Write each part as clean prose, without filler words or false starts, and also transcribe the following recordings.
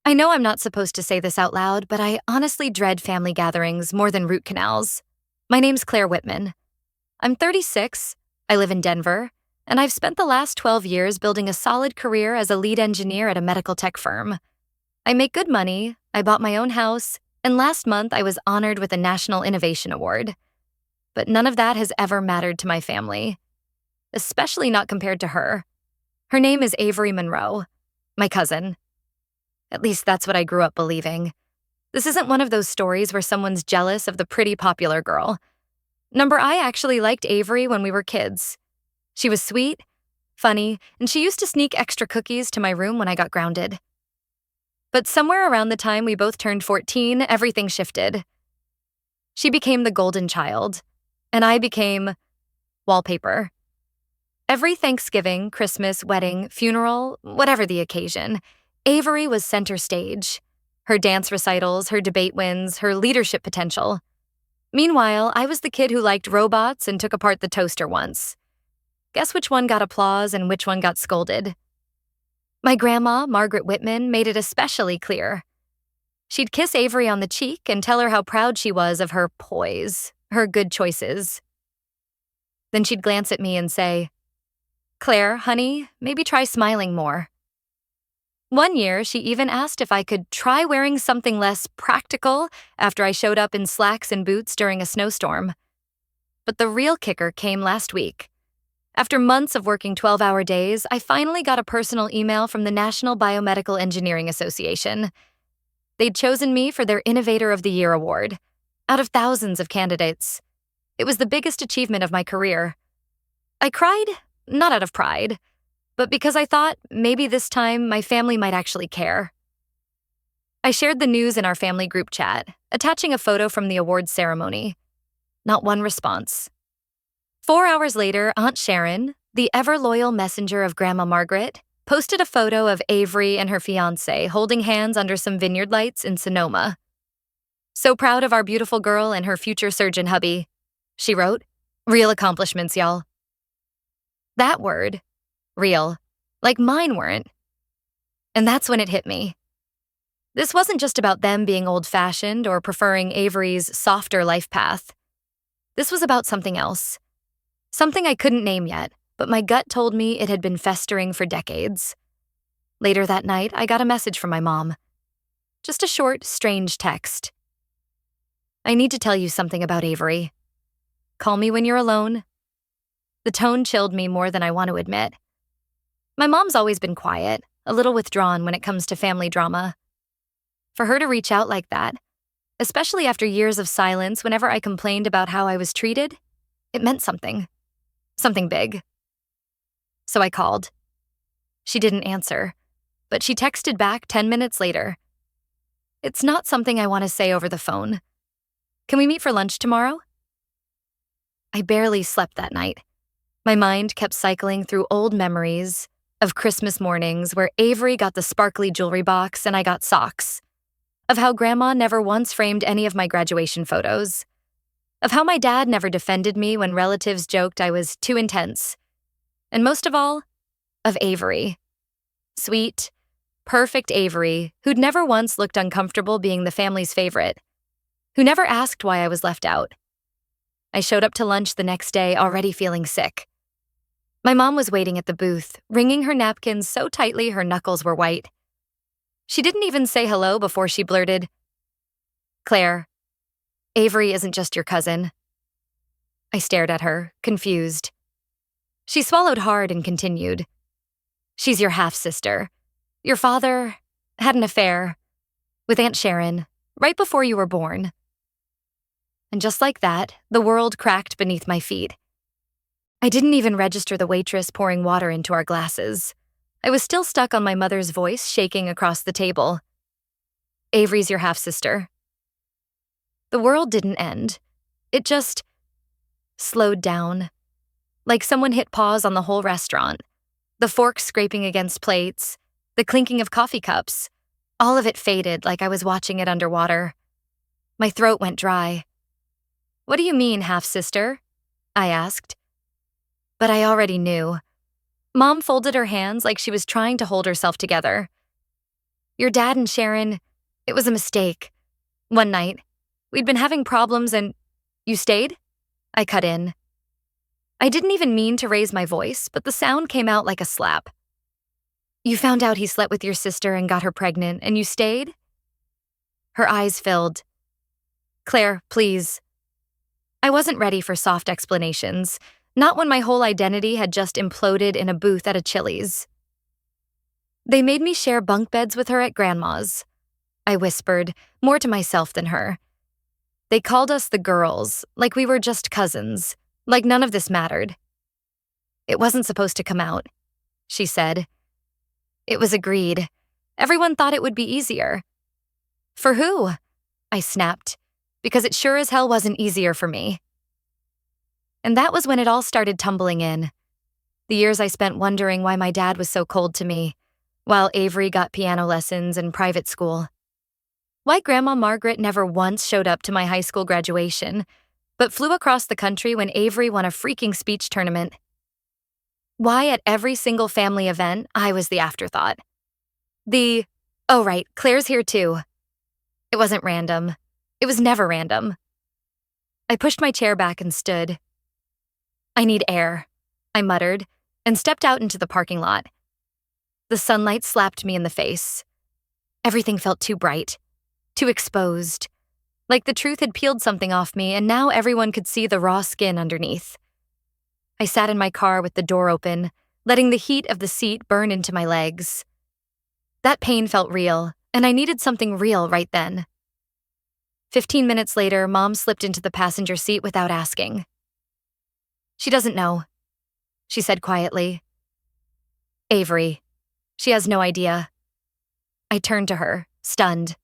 I know I'm not supposed to say this out loud, but I honestly dread family gatherings more than root canals. My name's Claire Whitman. I'm 36, I live in Denver, and I've spent the last 12 years building a solid career as a lead engineer at a medical tech firm. I make good money, I bought my own house, and last month I was honored with a National Innovation Award. But none of that has ever mattered to my family, especially not compared to her. Her name is Avery Monroe, my cousin. At least that's what I grew up believing. This isn't one of those stories where someone's jealous of the pretty popular girl. I actually liked Avery when we were kids. She was sweet, funny, and she used to sneak extra cookies to my room when I got grounded. But somewhere around the time we both turned 14, everything shifted. She became the golden child, and I became wallpaper. Every Thanksgiving, Christmas, wedding, funeral, whatever the occasion, Avery was center stage. Her dance recitals, her debate wins, her leadership potential. Meanwhile, I was the kid who liked robots and took apart the toaster once. Guess which one got applause and which one got scolded? My grandma, Margaret Whitman, made it especially clear. She'd kiss Avery on the cheek and tell her how proud she was of her poise, her good choices. Then she'd glance at me and say, "Claire, honey, maybe try smiling more." One year, she even asked if I could try wearing something less practical after I showed up in slacks and boots during a snowstorm. But the real kicker came last week. After months of working 12-hour days, I finally got a personal email from the National Biomedical Engineering Association. They'd chosen me for their Innovator of the Year award, out of thousands of candidates. It was the biggest achievement of my career. I cried, not out of pride, but because I thought maybe this time my family might actually care. I shared the news in our family group chat, attaching a photo from the awards ceremony. Not one response. 4 hours later, Aunt Sharon, the ever-loyal messenger of Grandma Margaret, posted a photo of Avery and her fiancé holding hands under some vineyard lights in Sonoma. "So proud of our beautiful girl and her future surgeon hubby," she wrote. "Real accomplishments, y'all." That word, real, like mine weren't. And that's when it hit me. This wasn't just about them being old-fashioned or preferring Avery's softer life path. This was about something else. Something I couldn't name yet, but my gut told me it had been festering for decades. Later that night, I got a message from my mom. Just a short, strange text. "I need to tell you something about Avery. Call me when you're alone." The tone chilled me more than I want to admit. My mom's always been quiet, a little withdrawn when it comes to family drama. For her to reach out like that, especially after years of silence whenever I complained about how I was treated, it meant something. Something big. So I called. She didn't answer, but she texted back 10 minutes later. "It's not something I want to say over the phone. Can we meet for lunch tomorrow?" I barely slept that night. My mind kept cycling through old memories of Christmas mornings where Avery got the sparkly jewelry box and I got socks, of how Grandma never once framed any of my graduation photos, of how my dad never defended me when relatives joked I was too intense, and most of all, of Avery. Sweet, perfect Avery, who'd never once looked uncomfortable being the family's favorite, who never asked why I was left out. I showed up to lunch the next day already feeling sick. My mom was waiting at the booth, wringing her napkins so tightly her knuckles were white. She didn't even say hello before she blurted, "Claire, Avery isn't just your cousin." I stared at her, confused. She swallowed hard and continued, "She's your half-sister. Your father had an affair with Aunt Sharon right before you were born." And just like that, the world cracked beneath my feet. I didn't even register the waitress pouring water into our glasses. I was still stuck on my mother's voice shaking across the table. "Avery's your half-sister." The world didn't end. It just slowed down, like someone hit pause on the whole restaurant. The forks scraping against plates, the clinking of coffee cups, all of it faded like I was watching it underwater. My throat went dry. "What do you mean, half-sister?" I asked. But I already knew. Mom folded her hands like she was trying to hold herself together. Your dad and Sharon, it was a mistake. One night, we'd been having problems and you stayed? I cut in. I didn't even mean to raise my voice, but the sound came out like a slap. You found out he slept with your sister and got her pregnant, and you stayed? Her eyes filled. Claire, please. I wasn't ready for soft explanations, not when my whole identity had just imploded in a booth at a Chili's. They made me share bunk beds with her at Grandma's. I whispered, more to myself than her. They called us the girls, like we were just cousins, like none of this mattered. It wasn't supposed to come out, she said. It was agreed. Everyone thought it would be easier. For who? I snapped, because it sure as hell wasn't easier for me. And that was when it all started tumbling in. The years I spent wondering why my dad was so cold to me, while Avery got piano lessons and private school. Why Grandma Margaret never once showed up to my high school graduation, but flew across the country when Avery won a freaking speech tournament. Why at every single family event, I was the afterthought. Oh right, Claire's here too. It wasn't random. It was never random. I pushed my chair back and stood. I need air, I muttered, and stepped out into the parking lot. The sunlight slapped me in the face. Everything felt too bright, too exposed, like the truth had peeled something off me and now everyone could see the raw skin underneath. I sat in my car with the door open, letting the heat of the seat burn into my legs. That pain felt real, and I needed something real right then. 15 minutes later, Mom slipped into the passenger seat without asking. She doesn't know, she said quietly. Avery. She has no idea. I turned to her, stunned.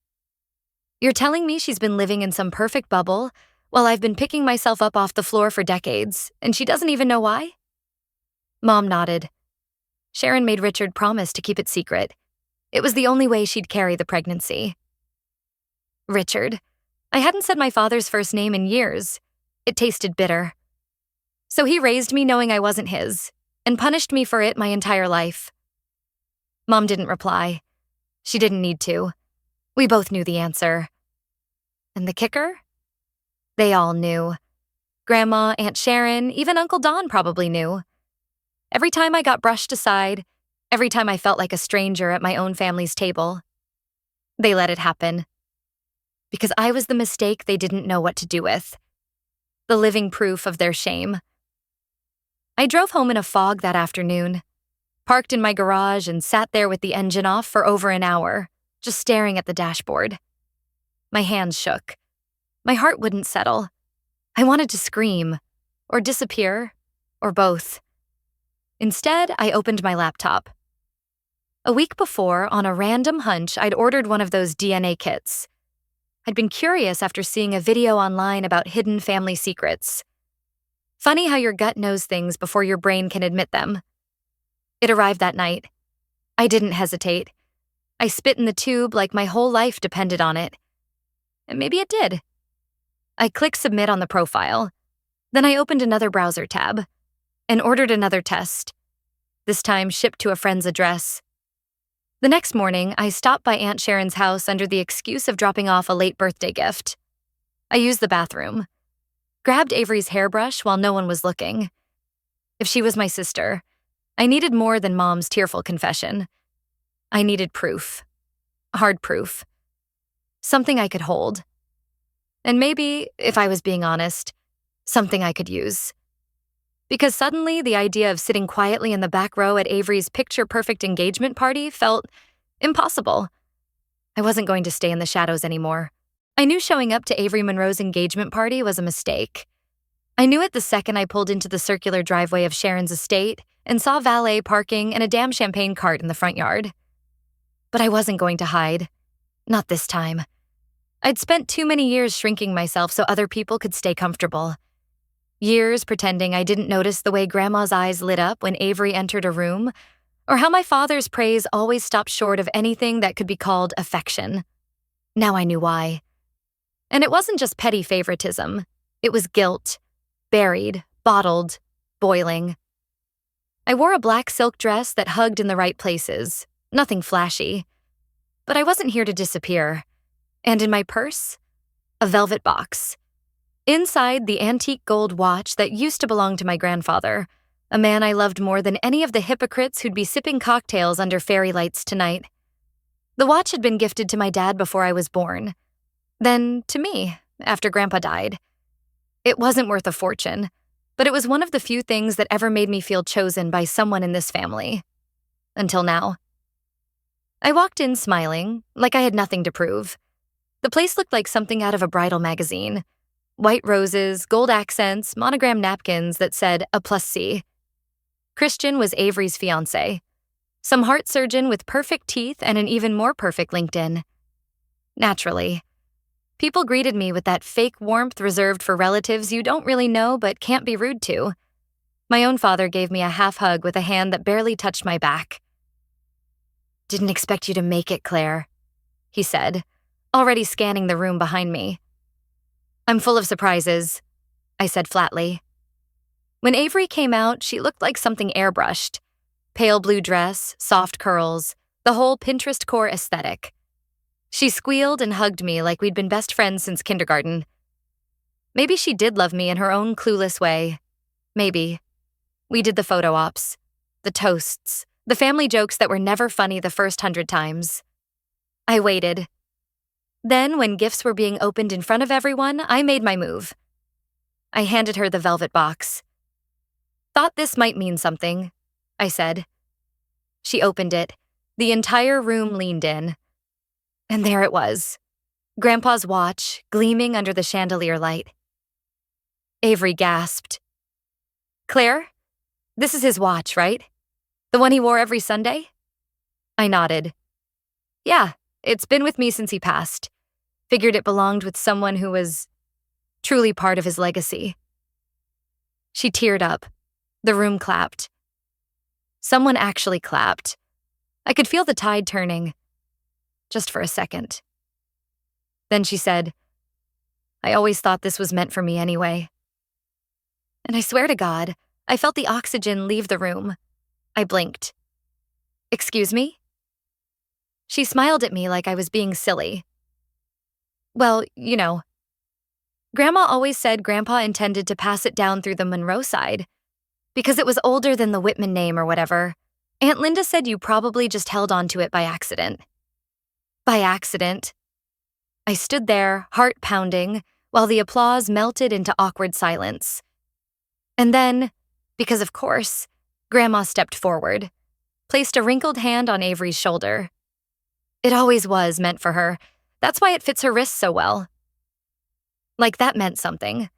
You're telling me she's been living in some perfect bubble while I've been picking myself up off the floor for decades, and she doesn't even know why? Mom nodded. Sharon made Richard promise to keep it secret. It was the only way she'd carry the pregnancy. Richard. I hadn't said my father's first name in years. It tasted bitter. So he raised me knowing I wasn't his, and punished me for it my entire life. Mom didn't reply. She didn't need to. We both knew the answer. And the kicker? They all knew. Grandma, Aunt Sharon, even Uncle Don probably knew. Every time I got brushed aside, every time I felt like a stranger at my own family's table, they let it happen. Because I was the mistake they didn't know what to do with. The living proof of their shame. I drove home in a fog that afternoon, parked in my garage and sat there with the engine off for over an hour, just staring at the dashboard. My hands shook. My heart wouldn't settle. I wanted to scream, or disappear, or both. Instead, I opened my laptop. A week before, on a random hunch, I'd ordered one of those DNA kits. I'd been curious after seeing a video online about hidden family secrets. Funny how your gut knows things before your brain can admit them. It arrived that night. I didn't hesitate. I spit in the tube like my whole life depended on it. And maybe it did. I clicked submit on the profile. Then I opened another browser tab and ordered another test, this time shipped to a friend's address. The next morning, I stopped by Aunt Sharon's house under the excuse of dropping off a late birthday gift. I used the bathroom, grabbed Avery's hairbrush while no one was looking. If she was my sister, I needed more than Mom's tearful confession. I needed proof. Hard proof. Something I could hold. And maybe, if I was being honest, something I could use. Because suddenly the idea of sitting quietly in the back row at Avery's picture-perfect engagement party felt impossible. I wasn't going to stay in the shadows anymore. I knew showing up to Avery Monroe's engagement party was a mistake. I knew it the second I pulled into the circular driveway of Sharon's estate and saw valet parking and a damn champagne cart in the front yard. But I wasn't going to hide. Not this time. I'd spent too many years shrinking myself so other people could stay comfortable. Years pretending I didn't notice the way Grandma's eyes lit up when Avery entered a room, or how my father's praise always stopped short of anything that could be called affection. Now I knew why. And it wasn't just petty favoritism. It was guilt. Buried, bottled, boiling. I wore a black silk dress that hugged in the right places. Nothing flashy. But I wasn't here to disappear. And in my purse, a velvet box. Inside, the antique gold watch that used to belong to my grandfather, a man I loved more than any of the hypocrites who'd be sipping cocktails under fairy lights tonight. The watch had been gifted to my dad before I was born. Then to me, after Grandpa died. It wasn't worth a fortune, but it was one of the few things that ever made me feel chosen by someone in this family. Until now. I walked in smiling, like I had nothing to prove. The place looked like something out of a bridal magazine. White roses, gold accents, monogram napkins that said A+C. Christian was Avery's fiancé. Some heart surgeon with perfect teeth and an even more perfect LinkedIn. Naturally. People greeted me with that fake warmth reserved for relatives you don't really know but can't be rude to. My own father gave me a half hug with a hand that barely touched my back. "Didn't expect you to make it, Claire," he said, already scanning the room behind me. "I'm full of surprises," I said flatly. When Avery came out, she looked like something airbrushed. Pale blue dress, soft curls, the whole Pinterest core aesthetic. She squealed and hugged me like we'd been best friends since kindergarten. Maybe she did love me in her own clueless way. Maybe. We did the photo ops, the toasts, the family jokes that were never funny the first 100 times. I waited. Then, when gifts were being opened in front of everyone, I made my move. I handed her the velvet box. "Thought this might mean something," I said. She opened it. The entire room leaned in. And there it was. Grandpa's watch, gleaming under the chandelier light. Avery gasped. "Claire, this is his watch, right? The one he wore every Sunday?" I nodded. "Yeah, it's been with me since he passed. Figured it belonged with someone who was truly part of his legacy." She teared up. The room clapped. Someone actually clapped. I could feel the tide turning. Just for a second. Then she said, "I always thought this was meant for me anyway." And I swear to God, I felt the oxygen leave the room. I blinked. "Excuse me?" She smiled at me like I was being silly. "Well, you know. Grandma always said Grandpa intended to pass it down through the Monroe side, because it was older than the Whitman name or whatever. Aunt Linda said you probably just held on to it by accident." By accident. I stood there, heart pounding, while the applause melted into awkward silence. And then, because of course, Grandma stepped forward, placed a wrinkled hand on Avery's shoulder. It always was meant for her. That's why it fits her wrist so well. Like that meant something.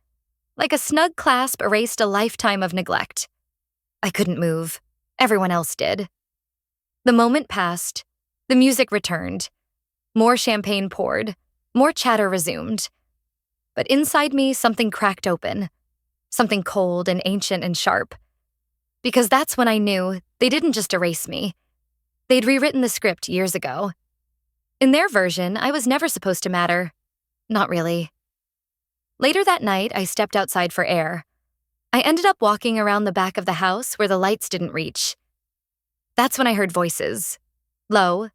Like a snug clasp erased a lifetime of neglect. I couldn't move. Everyone else did. The moment passed. The music returned. More champagne poured. More chatter resumed. But inside me, something cracked open. Something cold and ancient and sharp. Because that's when I knew they didn't just erase me. They'd rewritten the script years ago. In their version, I was never supposed to matter. Not really. Later that night, I stepped outside for air. I ended up walking around the back of the house where the lights didn't reach. That's when I heard voices. Low,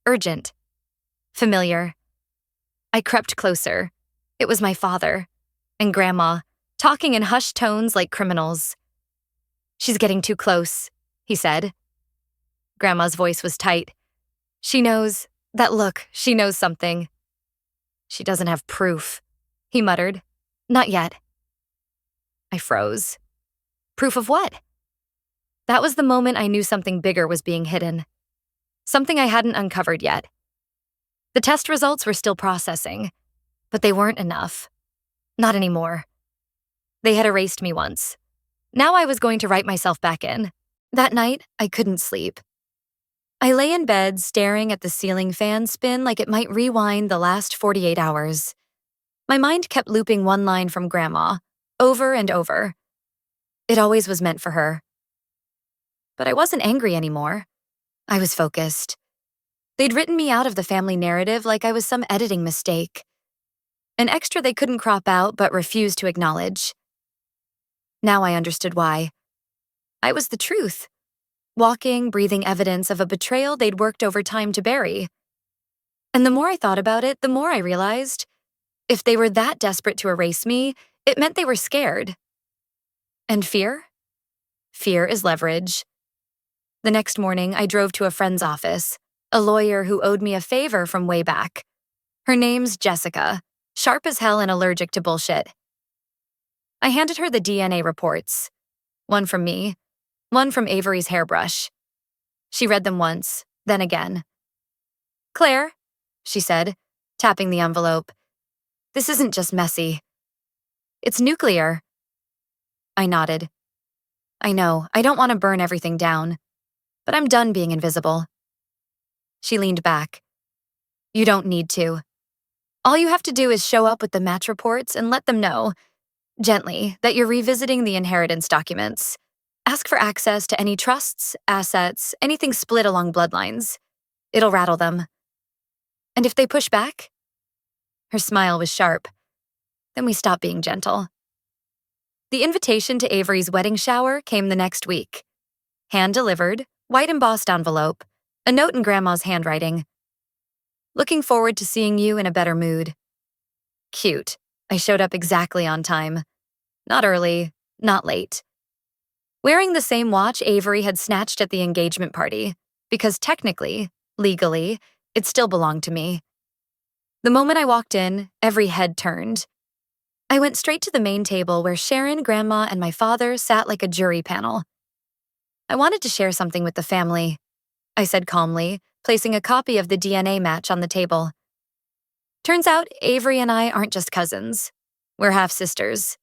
urgent, familiar. I crept closer. It was my father and Grandma, talking in hushed tones like criminals. "She's getting too close," he said. Grandma's voice was tight. "She knows. That look, she knows something." "She doesn't have proof," he muttered. "Not yet." I froze. Proof of what? That was the moment I knew something bigger was being hidden. Something I hadn't uncovered yet. The test results were still processing, but they weren't enough. Not anymore. They had erased me once. Now I was going to write myself back in. That night, I couldn't sleep. I lay in bed staring at the ceiling fan spin like it might rewind the last 48 hours. My mind kept looping one line from Grandma, over and over. It always was meant for her. But I wasn't angry anymore. I was focused. They'd written me out of the family narrative like I was some editing mistake. An extra they couldn't crop out but refused to acknowledge. Now I understood why. I was the truth. Walking, breathing evidence of a betrayal they'd worked over time to bury. And the more I thought about it, the more I realized if they were that desperate to erase me, it meant they were scared. And fear? Fear is leverage. The next morning, I drove to a friend's office, a lawyer who owed me a favor from way back. Her name's Jessica, sharp as hell and allergic to bullshit. I handed her the DNA reports, one from me, one from Avery's hairbrush. She read them once, then again. "Claire," she said, tapping the envelope, "this isn't just messy. It's nuclear." I nodded. "I know, I don't want to burn everything down, but I'm done being invisible." She leaned back. "You don't need to. All you have to do is show up with the match reports and let them know, gently, that you're revisiting the inheritance documents. Ask for access to any trusts, assets, anything split along bloodlines. It'll rattle them. And if they push back?" Her smile was sharp. "Then we stop being gentle." The invitation to Avery's wedding shower came the next week. Hand-delivered, white embossed envelope, a note in Grandma's handwriting. "Looking forward to seeing you in a better mood." Cute. I showed up exactly on time. Not early, not late. Wearing the same watch Avery had snatched at the engagement party, because technically, legally, it still belonged to me. The moment I walked in, every head turned. I went straight to the main table where Sharon, Grandma, and my father sat like a jury panel. "I wanted to share something with the family," I said calmly, placing a copy of the DNA match on the table. "Turns out Avery and I aren't just cousins. We're half-sisters."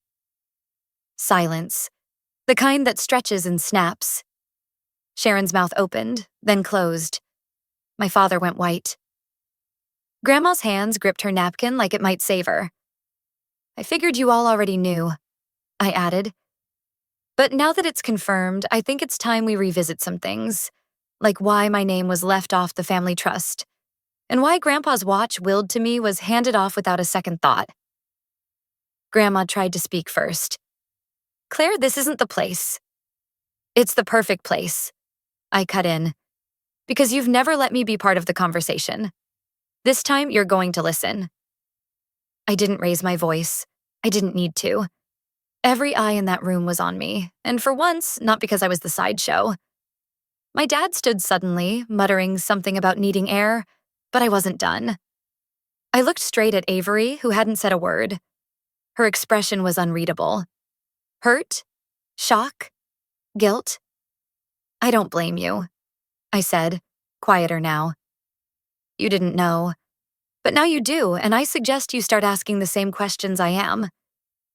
Silence. The kind that stretches and snaps. Sharon's mouth opened, then closed. My father went white. Grandma's hands gripped her napkin like it might save her. "I figured you all already knew," I added. "But now that it's confirmed, I think it's time we revisit some things, like why my name was left off the family trust, and why Grandpa's watch willed to me was handed off without a second thought." Grandma tried to speak first. "Claire, this isn't the place." "It's the perfect place," I cut in, "because you've never let me be part of the conversation. This time, you're going to listen." I didn't raise my voice. I didn't need to. Every eye in that room was on me, and for once, not because I was the sideshow. My dad stood suddenly, muttering something about needing air, but I wasn't done. I looked straight at Avery, who hadn't said a word. Her expression was unreadable. Hurt? Shock? Guilt? "I don't blame you," I said, quieter now. "You didn't know. But now you do, and I suggest you start asking the same questions I am.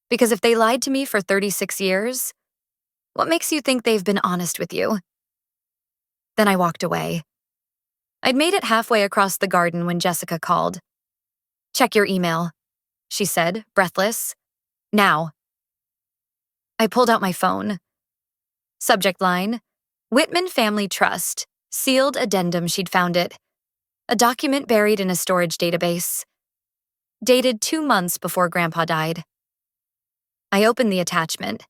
Because if they lied to me for 36 years, what makes you think they've been honest with you?" Then I walked away. I'd made it halfway across the garden when Jessica called. "Check your email," she said, breathless. "Now." I pulled out my phone. Subject line, "Whitman Family Trust, sealed addendum." She'd found it. A document buried in a storage database. Dated 2 months before Grandpa died. I opened the attachment.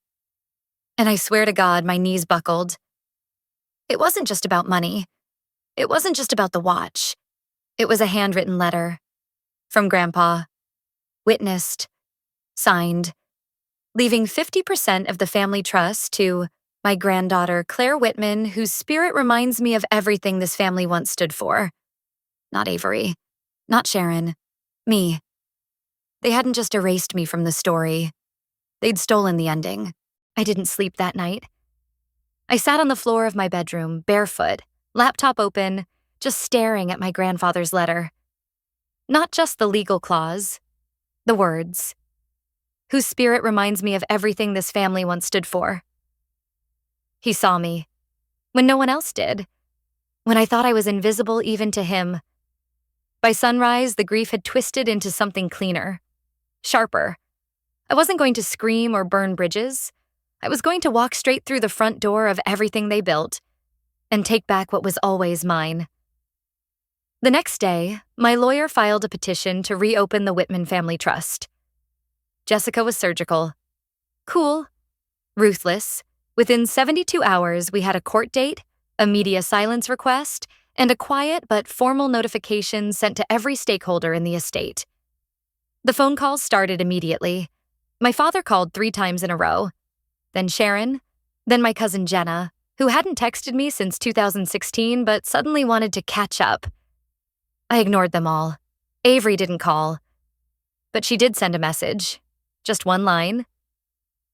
And I swear to God, my knees buckled. It wasn't just about money. It wasn't just about the watch. It was a handwritten letter. From Grandpa. Witnessed. Signed. Leaving 50% of the family trust to my granddaughter, Claire Whitman, whose spirit reminds me of everything this family once stood for. Not Avery. Not Sharon. Me. They hadn't just erased me from the story. They'd stolen the ending. I didn't sleep that night. I sat on the floor of my bedroom, barefoot, laptop open, just staring at my grandfather's letter. Not just the legal clause, the words. Whose spirit reminds me of everything this family once stood for. He saw me, when no one else did, when I thought I was invisible even to him. By sunrise, the grief had twisted into something cleaner, sharper. I wasn't going to scream or burn bridges. I was going to walk straight through the front door of everything they built and take back what was always mine. The next day, my lawyer filed a petition to reopen the Whitman Family Trust. Jessica was surgical. Cool. Ruthless. Within 72 hours, we had a court date, a media silence request, and a quiet but formal notification sent to every stakeholder in the estate. The phone calls started immediately. My father called 3 times in a row, then Sharon, then my cousin Jenna, who hadn't texted me since 2016 but suddenly wanted to catch up. I ignored them all. Avery didn't call, but she did send a message. Just one line.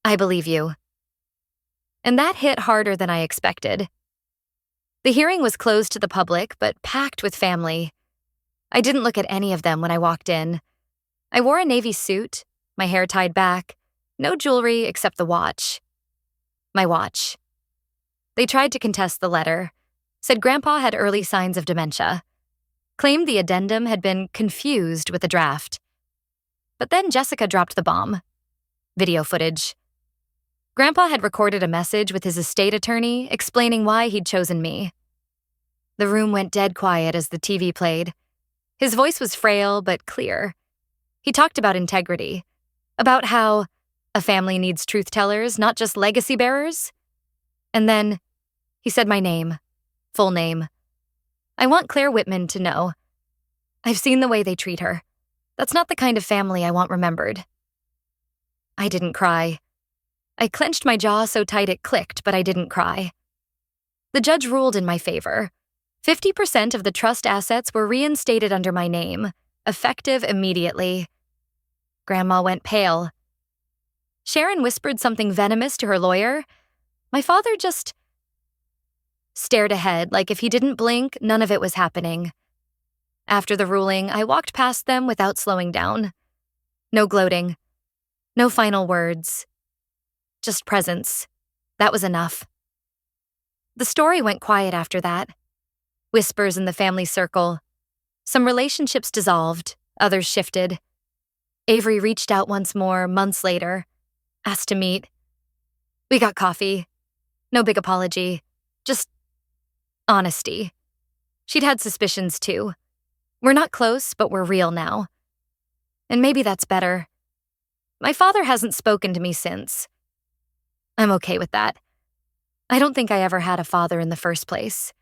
"I believe you." And that hit harder than I expected. The hearing was closed to the public, but packed with family. I didn't look at any of them when I walked in. I wore a navy suit, my hair tied back, no jewelry except the watch. My watch. They tried to contest the letter, said Grandpa had early signs of dementia, claimed the addendum had been confused with the draft. But then Jessica dropped the bomb. Video footage. Grandpa had recorded a message with his estate attorney explaining why he'd chosen me. The room went dead quiet as the TV played. His voice was frail but clear. He talked about integrity, about how a family needs truth-tellers, not just legacy bearers. And then he said my name, full name. "I want Claire Whitman to know. I've seen the way they treat her. That's not the kind of family I want remembered." I didn't cry. I clenched my jaw so tight it clicked, but I didn't cry. The judge ruled in my favor. 50% of the trust assets were reinstated under my name, effective immediately. Grandma went pale. Sharon whispered something venomous to her lawyer. My father just stared ahead like if he didn't blink, none of it was happening. After the ruling, I walked past them without slowing down. No gloating. No final words. Just presence. That was enough. The story went quiet after that. Whispers in the family circle. Some relationships dissolved, others shifted. Avery reached out once more, months later, asked to meet. We got coffee. No big apology. Just honesty. She'd had suspicions too. We're not close, but we're real now. And maybe that's better. My father hasn't spoken to me since. I'm okay with that. I don't think I ever had a father in the first place.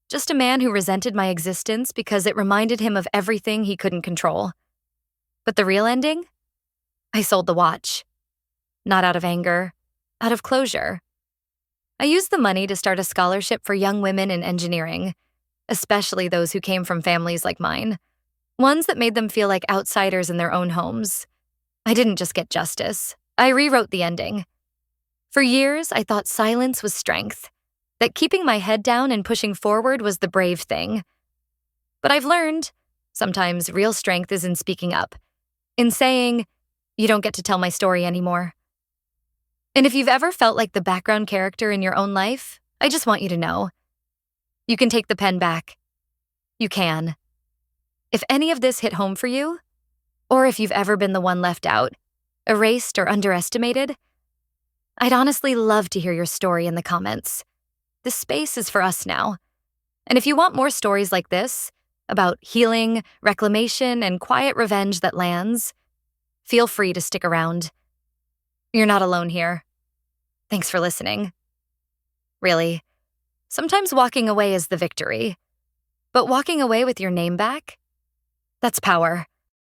Just a man who resented my existence because it reminded him of everything he couldn't control. But the real ending? I sold the watch. Not out of anger, out of closure. I used the money to start a scholarship for young women in engineering, especially those who came from families like mine, ones that made them feel like outsiders in their own homes. I didn't just get justice. I rewrote the ending. For years, I thought silence was strength, that keeping my head down and pushing forward was the brave thing. But I've learned, sometimes real strength is in speaking up, in saying, you don't get to tell my story anymore. And if you've ever felt like the background character in your own life, I just want you to know. You can take the pen back. You can. If any of this hit home for you, or if you've ever been the one left out, erased or underestimated, I'd honestly love to hear your story in the comments. This space is for us now. And if you want more stories like this, about healing, reclamation, and quiet revenge that lands, feel free to stick around. You're not alone here. Thanks for listening. Really, sometimes walking away is the victory. But walking away with your name back? That's power.